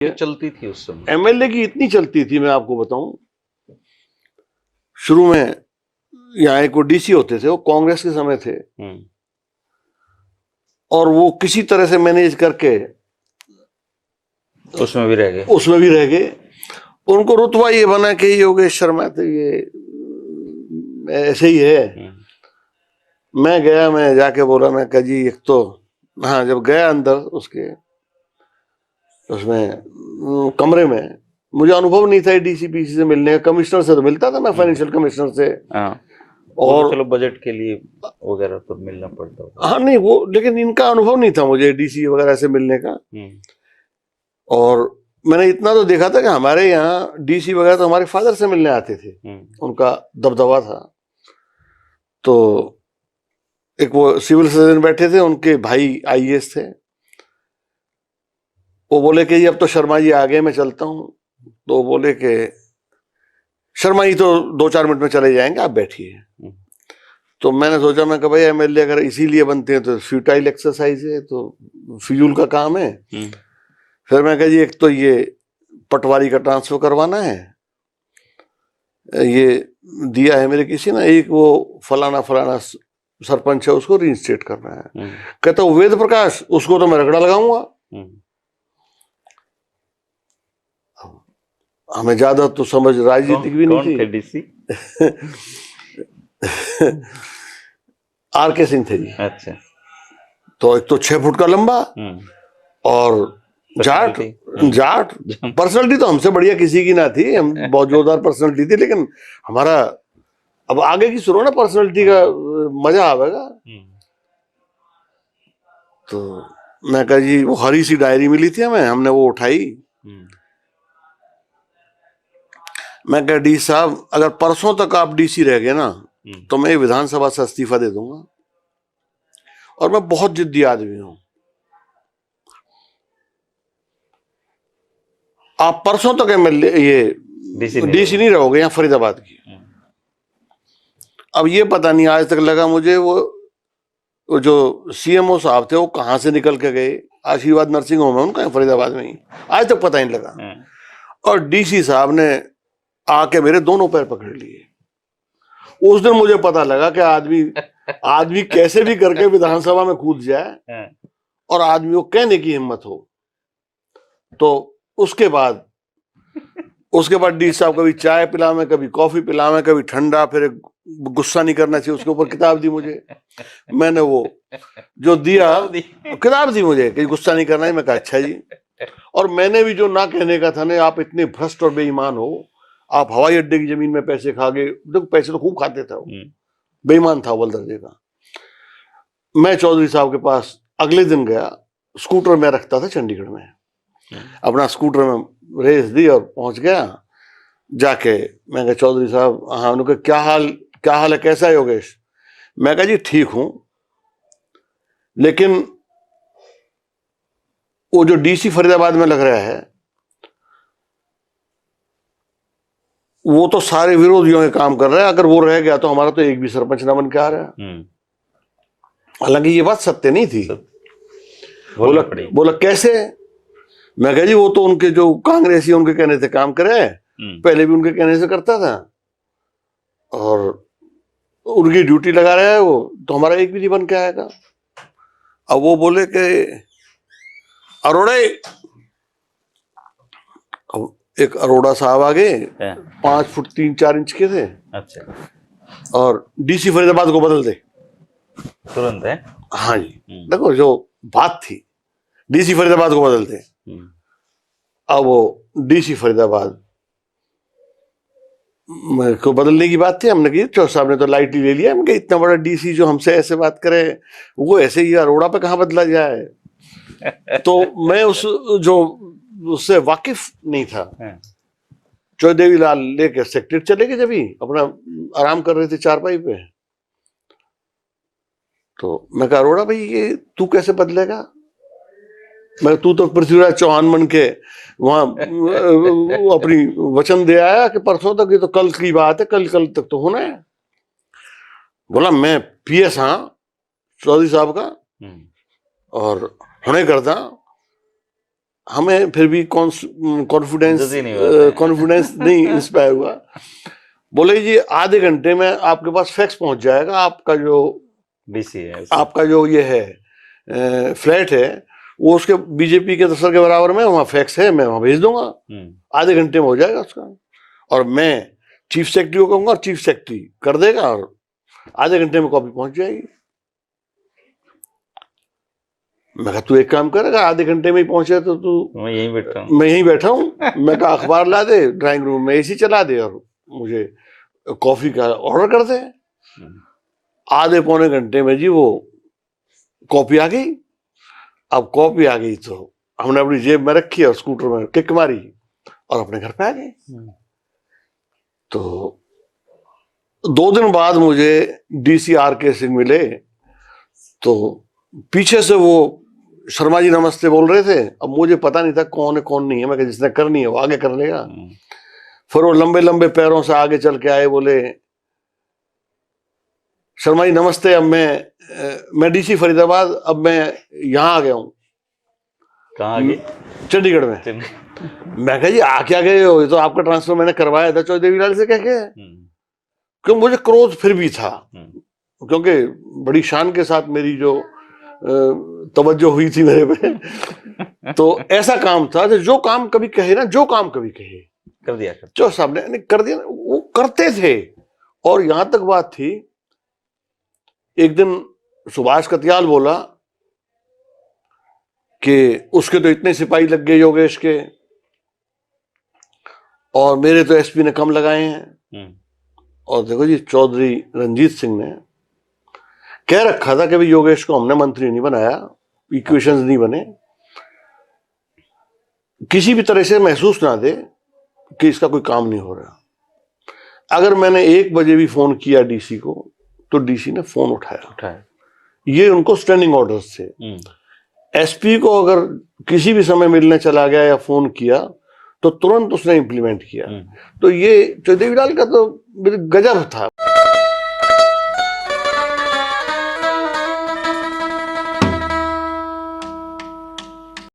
चलती थी उस समय। एमएलए की इतनी चलती थी, मैं आपको बताऊं, शुरू में यहाँ एक डीसी होते थे, वो कांग्रेस के समय थे, और वो किसी तरह से मैनेज करके उसमें भी रह गए। उनको रुतबा ये बना कि योगेश शर्मा तो ये ऐसे ही है। मैं गया, मैं जाके बोला, मैं कहा जी एक तो, हाँ, जब गया अंदर उसमें कमरे में, मुझे अनुभव नहीं था डीसीपीसी से मिलने का। कमिश्नर से तो मिलता था मैं, फाइनेंशियल कमिश्नर से। और चलो बजट के लिए वगैरह तो मिलना पड़ता होगा। हाँ, नहीं वो, लेकिन इनका अनुभव नहीं था मुझे डीसी वगैरह से मिलने का। और मैंने इतना तो देखा था कि हमारे यहाँ डीसी वगैरह तो हमारे फादर से मिलने आते थे, उनका दबदबा था। तो एक वो सिविल सर्जन बैठे थे, उनके भाई आईएएस थे। वो बोले कि अब तो शर्मा जी आ गए, मैं चलता हूँ। तो बोले कि शर्मा जी तो 2-4 मिनट में चले जाएंगे, आप बैठिए। तो मैंने सोचा, मैं कहा भाई एमएलए अगर इसीलिए बनते हैं तो फ्यूटाइल एक्सरसाइज है, तो फ्यूल का काम है। फिर मैं कहा जी एक तो ये पटवारी का ट्रांसफर करवाना है, ये दिया है मेरे किसी ना, एक वो फलाना फलाना सरपंच है, उसको रीइंस्टेट करना है। कहता वेद प्रकाश, उसको तो मैं रगड़ा लगाऊंगा। हमें ज्यादा तो समझ राजनीतिक भी नहीं थी। डीसी आर के सिंह थे जी। अच्छा। तो एक तो 6 फुट का लंबा, और जाट पर्सनालिटी तो हमसे बढ़िया किसी की ना थी, हम बहुत जोरदार पर्सनालिटी थी। लेकिन हमारा अब आगे की सुनो ना, पर्सनालिटी का मजा आवेगा। तो मैं कहा जी, वो हरी सी डायरी मिली थी हमें, हमने वो उठाई। मैं कहा डी साहब, अगर परसों तक आप डीसी रह गए ना, तो मैं विधानसभा से इस्तीफा दे दूंगा, और मैं बहुत जिद्दी आदमी हूं। आप परसों तक एमएलए ये डीसी नहीं रहोगे यहाँ फरीदाबाद की। अब ये पता नहीं आज तक लगा मुझे, वो जो सीएमओ साहब थे वो कहाँ से निकल के गए। आशीर्वाद नर्सिंग होम है उनका फरीदाबाद में ही, आज तक पता नहीं लगा। और डीसी साहब ने आके मेरे दोनों पैर पकड़ लिए। उस दिन मुझे पता लगा कि आदमी कैसे भी करके विधानसभा में कूद जाए, और आदमी को कहने की हिम्मत हो। तो उसके बाद डी साहब कभी चाय पिलावे, कभी कॉफी पिलावे, कभी ठंडा, फिर गुस्सा नहीं करना चाहिए, उसके ऊपर किताब दी मुझे। मैंने वो जो दिया, किताब दी मुझे कि गुस्सा नहीं करना है। मैं कहा अच्छा जी। और मैंने भी जो ना कहने का था ना, आप इतने भ्रष्ट और बेईमान हो, आप हवाई अड्डे की जमीन में पैसे खा गए। देखो पैसे तो खूब खाते थे, बेईमान था वो दर्जे का। मैं चौधरी साहब के पास अगले दिन गया, स्कूटर में रखता था चंडीगढ़ में, अपना स्कूटर में रेस दी और पहुंच गया। जाके मैं कहा चौधरी साहब, हाँ। उन्होंने कहा क्या हाल है, कैसा है योगेश? मैं कहा जी ठीक हूं, लेकिन वो जो डीसी फरीदाबाद में लग रहा है, वो तो सारे विरोधियों के काम कर रहा है। अगर वो रह गया तो हमारा तो एक भी सरपंच ना बन के आ रहा है। हालांकि ये बात सत्य नहीं थी। बोला कैसे? मैं कहा जी वो तो उनके जो कांग्रेसी, उनके कहने से काम करे, पहले भी उनके कहने से करता था, और उनकी ड्यूटी लगा रहा है वो, तो हमारा एक भी नहीं बन के आएगा। अब वो बोले कि अरोड़ा, अब एक अरोड़ा साहब आ गए, 5 फुट 3-4 इंच के थे। अच्छा। और डीसी फरीदाबाद को बदल दे तुरंत है। हाँ जी, देखो जो बात थी, डीसी फरीदाबाद को बदल दे। अब वो डीसी फरीदाबाद को बदलने की बात थी, हमने की चौधरी साहब ने तो लाइटली ले लिया। हमने इतना बड़ा डीसी जो हमसे ऐसे बात करे, वो ऐसे ही अरोड़ा पे कहाँ बदला जाए। तो मैं उससे वाकिफ नहीं था। चौधरी देवीलाल लेके सेक्रेटरी चले गए, जब ही अपना आराम कर रहे थे चारपाई पे। तो मैं कहा अरोड़ा भाई, ये तू कैसे बदलेगा? मैं तू तो पृथ्वीराज चौहान बन के वहां अपनी वचन दे आया कि परसों तक, ये तो कल की बात है, कल तक तो होना है। बोला मैं पीएस हाँ चौधरी साहब का, और हुणे करदा, हमें फिर भी जल्दी नहीं हुआ। कॉन्फिडेंस नहीं इंस्पायर हुआ। बोले जी आधे घंटे में आपके पास फैक्स पहुंच जाएगा, आपका जो डीसी है आपका जो ये है फ्लैट है वो उसके बीजेपी के दफ्तर के बराबर में, वहाँ फैक्स है, मैं वहाँ भेज दूंगा, आधे घंटे में हो जाएगा उसका। और मैं चीफ सेक्रेटरी को कहूंगा, चीफ सेक्रेटरी कर देगा और आधे घंटे में कॉपी पहुंच जाएगी। मैं कहा तू एक काम करेगा, आधे घंटे में ही पहुंचे तो तू, मैं यहीं बैठा हूँ। मैं यहीं बैठा हूँ। मैं कहा अखबार ला दे, ड्राइंग रूम में एसी चला दे और मुझे कॉफी का ऑर्डर कर दे। आधे पौने घंटे में जी वो कॉपी आ गई। अब कॉपी आ गई तो हमने अपनी जेब में रखी और स्कूटर में किक मारी और अपने घर पे आ गए। तो 2 दिन बाद मुझे डीसीआर के सिंह मिले, तो पीछे से वो शर्मा जी नमस्ते बोल रहे थे। अब मुझे पता नहीं था कौन है कौन नहीं है, मैं कहा जिसने करनी है वो आगे कर लेगा। फिर वो लंबे लंबे पैरों से आगे चल के आए, बोले शर्मा जी नमस्ते, अब मैं डीसी फरीदाबाद, अब मैं यहाँ आ गया हूँ। कहाँ आ गए? चंडीगढ़ में। मैं कहा जी आ क्या गए हो, ये तो आपका ट्रांसफर मैंने करवाया था चौधरी देवीलाल से कह के। क्योंकि मुझे क्रोध फिर भी था, क्योंकि बड़ी शान के साथ मेरी जो तवज्जो हुई थी मेरे पे। तो ऐसा काम था जो काम कभी कहे ना, जो काम कभी कहे कर दिया, जो साहब ने कर दिया, वो करते थे। और यहां तक बात थी, एक दिन सुभाष कतियाल बोला कि उसके तो इतने सिपाही लग गए योगेश के, और मेरे तो एसपी ने कम लगाए हैं। और देखो जी, चौधरी रंजीत सिंह ने कह रखा था कि भाई योगेश को हमने मंत्री नहीं बनाया, इक्वेशंस नहीं बने, किसी भी तरह से महसूस ना दे कि इसका कोई काम नहीं हो रहा। अगर मैंने 1 बजे भी फोन किया डीसी को, तो डीसी ने फोन उठाया। ये उनको स्टैंडिंग ऑर्डर्स थे। एसपी को अगर किसी भी समय मिलने चला गया या फोन किया तो तुरंत उसने इंप्लीमेंट किया। तो ये चौधरी देवीलाल का तो गजब था।